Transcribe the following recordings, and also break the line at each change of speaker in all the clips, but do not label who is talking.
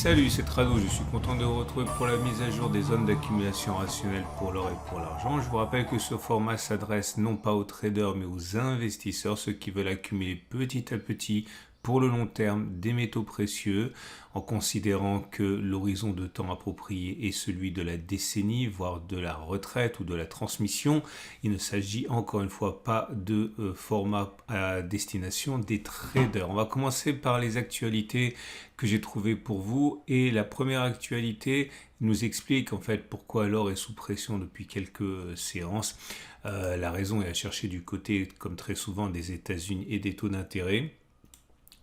Salut, c'est Trado, je suis content de vous retrouver pour la mise à jour des zones d'accumulation rationnelle pour l'or et pour l'argent. Je vous rappelle que ce format s'adresse non pas aux traders mais aux investisseurs, ceux qui veulent accumuler petit à petit pour le long terme des métaux précieux, en considérant que l'horizon de temps approprié est celui de la décennie, voire de la retraite ou de la transmission. Il ne s'agit encore une fois pas de format à destination des traders. On va commencer par les actualités que j'ai trouvées pour vous. Et la première actualité nous explique en fait pourquoi l'or est sous pression depuis quelques séances. La raison est à chercher du côté, comme très souvent, des États-Unis et des taux d'intérêt.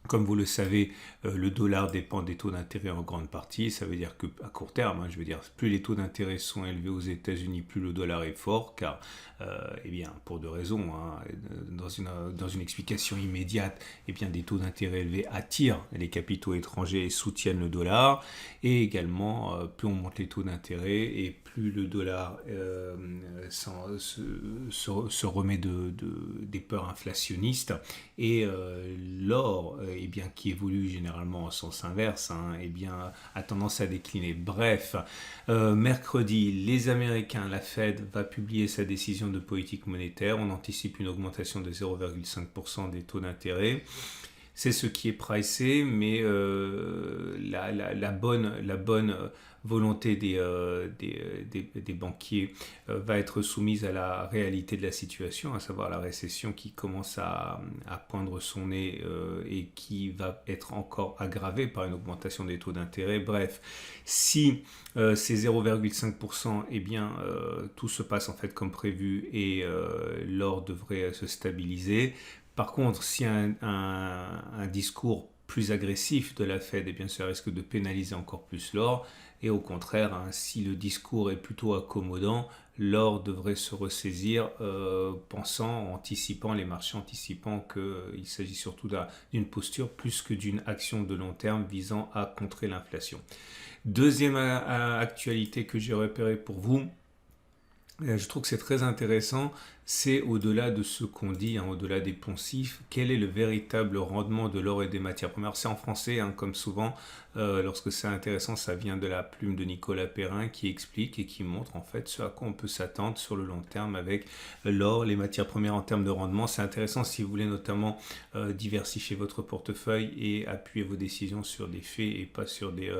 Comme vous le savez, le dollar dépend des taux d'intérêt en grande partie. Ça veut dire qu'à court terme, je veux dire, plus les taux d'intérêt sont élevés aux États-Unis, plus le dollar est fort, car, eh bien, pour deux raisons. Dans une explication immédiate, eh bien, des taux d'intérêt élevés attirent les capitaux étrangers et soutiennent le dollar. Et également, plus on monte les taux d'intérêt et plus le dollar se remet des peurs inflationnistes. Et l'or, eh bien, qui évolue généralement en sens inverse, eh bien, a tendance à décliner. Bref, mercredi, les Américains, la Fed, va publier sa décision de politique monétaire. On anticipe une augmentation de 0,5% des taux d'intérêt. C'est ce qui est pricé, mais la bonne volonté des banquiers va être soumise à la réalité de la situation, à savoir la récession qui commence à poindre son nez et qui va être encore aggravée par une augmentation des taux d'intérêt. Bref, si c'est 0,5%, eh bien, tout se passe en fait comme prévu et l'or devrait se stabiliser. Par contre, si un discours plus agressif de la Fed, eh bien, ça risque de pénaliser encore plus l'or. Et au contraire, si le discours est plutôt accommodant, l'or devrait se ressaisir, anticipant les marchés, anticipant qu'il s'agit surtout d'une posture plus que d'une action de long terme visant à contrer l'inflation. Deuxième actualité que j'ai repérée pour vous, je trouve que c'est très intéressant, c'est au-delà de ce qu'on dit, au-delà des poncifs, quel est le véritable rendement de l'or et des matières premières. C'est en français, comme souvent, lorsque c'est intéressant, ça vient de la plume de Nicolas Perrin qui explique et qui montre en fait ce à quoi on peut s'attendre sur le long terme avec l'or, les matières premières en termes de rendement. C'est intéressant si vous voulez notamment diversifier votre portefeuille et appuyer vos décisions sur des faits et pas sur des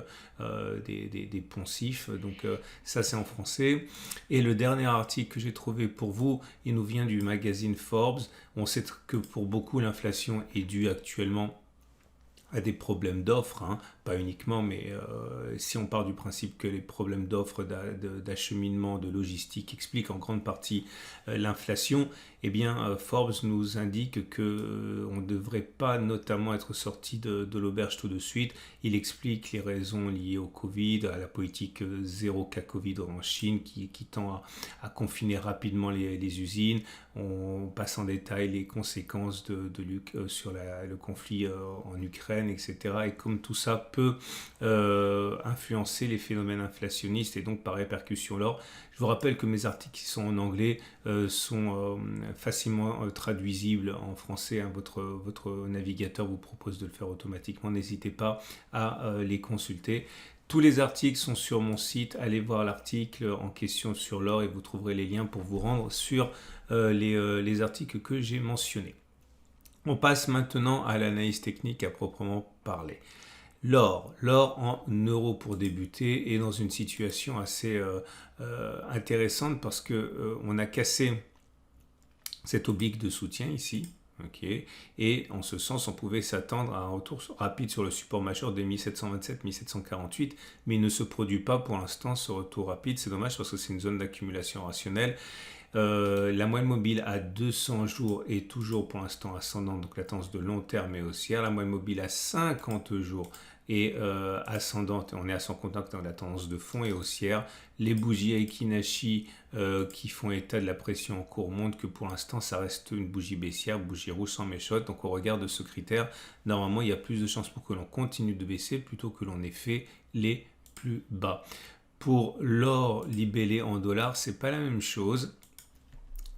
poncifs. Donc ça c'est en français. Et le dernier article que j'ai trouvé pour vous, il nous vient du magazine Forbes. On sait que pour beaucoup, l'inflation est due actuellement à des problèmes d'offres, pas uniquement, mais si on part du principe que les problèmes d'offres, d'acheminement, de logistique expliquent en grande partie l'inflation, eh bien Forbes nous indique qu'on ne devrait pas notamment être sorti de l'auberge tout de suite. Il explique les raisons liées au Covid, à la politique zéro cas Covid en Chine qui tend à confiner rapidement les usines. On passe en détail les conséquences sur le conflit en Ukraine, etc. Et comme tout ça peut influencer les phénomènes inflationnistes et donc par répercussion l'or. Je vous rappelle que mes articles qui sont en anglais sont facilement traduisibles en français. Votre navigateur vous propose de le faire automatiquement. N'hésitez pas à les consulter. Tous les articles sont sur mon site. Allez voir l'article en question sur l'or et vous trouverez les liens pour vous rendre sur les articles que j'ai mentionnés. On passe maintenant à l'analyse technique à proprement parler. L'or en euros pour débuter est dans une situation assez intéressante parce qu'on a cassé cet oblique de soutien ici. Okay. Et en ce sens, on pouvait s'attendre à un retour rapide sur le support majeur des 1727-1748, mais il ne se produit pas pour l'instant ce retour rapide. C'est dommage parce que c'est une zone d'accumulation rationnelle. La moyenne mobile à 200 jours est toujours pour l'instant ascendante, donc la tendance de long terme est haussière. La moyenne mobile à 50 jours est ascendante, on est à son contact dans la tendance de fond et haussière. Les bougies Aiki-Nashi qui font état de la pression en cours montrent que pour l'instant ça reste une bougie baissière, bougie rouge sans méchotte. Donc au regard de ce critère, normalement il y a plus de chances pour que l'on continue de baisser plutôt que l'on ait fait les plus bas. Pour l'or libellé en dollars, c'est pas la même chose.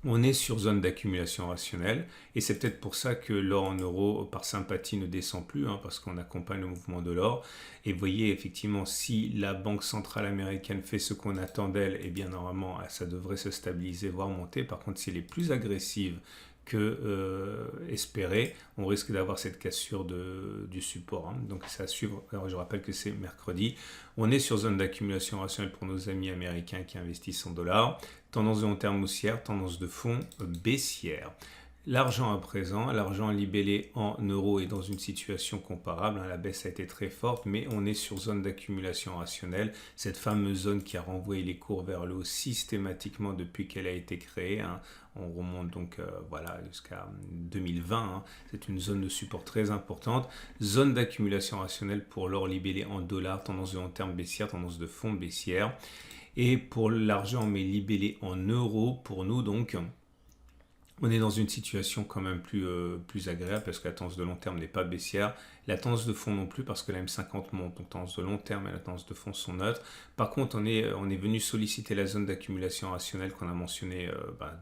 On est sur zone d'accumulation rationnelle et c'est peut-être pour ça que l'or en euros par sympathie ne descend plus, hein, parce qu'on accompagne le mouvement de l'or. Et vous voyez effectivement, si la Banque centrale américaine fait ce qu'on attend d'elle, eh bien normalement ça devrait se stabiliser, voire monter. Par contre, si elle est plus agressive que espéré, on risque d'avoir cette cassure du support, hein. Donc c'est à suivre. Alors je rappelle que c'est mercredi. On est sur zone d'accumulation rationnelle pour nos amis américains qui investissent en dollars. Tendance de long terme haussière, tendance de fond baissière. L'argent à présent, l'argent libellé en euros est dans une situation comparable, hein. La baisse a été très forte, mais on est sur zone d'accumulation rationnelle, cette fameuse zone qui a renvoyé les cours vers le haut systématiquement depuis qu'elle a été créée, hein. On remonte donc voilà, jusqu'à 2020, hein. C'est une zone de support très importante. Zone d'accumulation rationnelle pour l'or libellé en dollars, tendance de long terme baissière, tendance de fond baissière. Et pour l'argent mais libellé en euros, pour nous donc, on est dans une situation quand même plus agréable parce que la tendance de long terme n'est pas baissière. La tendance de fond non plus parce que la M50 monte. Donc tendance de long terme et la tendance de fond sont neutres. Par contre, on est venu solliciter la zone d'accumulation rationnelle qu'on a mentionnée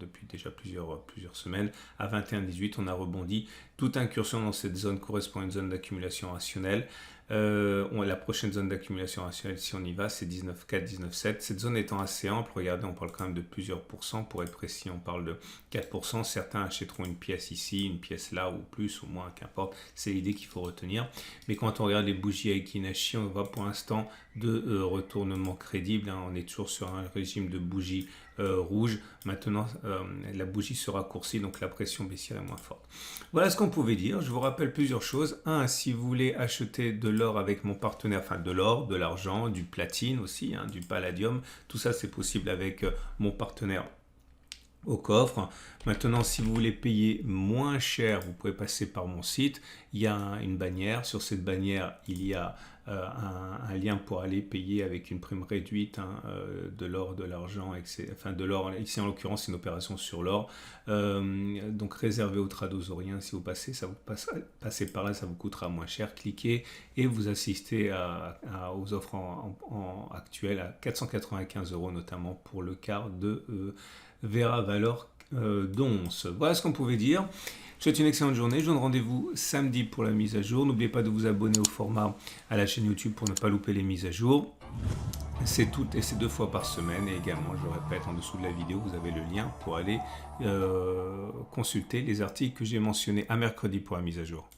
depuis déjà plusieurs semaines. À 21,18, on a rebondi. Toute incursion dans cette zone correspond à une zone d'accumulation rationnelle. La prochaine zone d'accumulation rationnelle, si on y va, c'est 19,4, 19,7. Cette zone étant assez ample, regardez, on parle quand même de plusieurs pourcents. Pour être précis, on parle de 4%. Certains achèteront une pièce ici, une pièce là, ou plus, ou moins, qu'importe. C'est l'idée qu'il faut retenir. Mais quand on regarde les bougies Aiki-Nashi, on voit pour l'instant de retournement crédible, hein. On est toujours sur un régime de bougies rouges. Maintenant, la bougie se raccourcit, donc la pression baissière est moins forte. Voilà ce qu'on pouvait dire. Je vous rappelle plusieurs choses. Un, si vous voulez acheter de l'or avec mon partenaire, enfin de l'or, de l'argent, du platine aussi, hein, du palladium, tout ça c'est possible avec mon partenaire au coffre. Maintenant, si vous voulez payer moins cher, vous pouvez passer par mon site. Il y a une bannière. Sur cette bannière, il y a un lien pour aller payer avec une prime réduite, hein, de l'or, de l'argent, enfin de l'or. Ici, en l'occurrence, c'est une opération sur l'or. Donc, réservé aux tradosoriens. Si vous passez, passez par là, ça vous coûtera moins cher. Cliquez et vous assistez aux offres actuelles à 495 €, notamment pour le quart de Vera Valor d'once. Voilà ce qu'on pouvait dire. Je vous souhaite une excellente journée. Je vous donne rendez-vous samedi pour la mise à jour. N'oubliez pas de vous abonner au format à la chaîne YouTube pour ne pas louper les mises à jour. C'est toutes et c'est 2 fois par semaine. Et également, je le répète, en dessous de la vidéo, vous avez le lien pour aller consulter les articles que j'ai mentionnés à mercredi pour la mise à jour.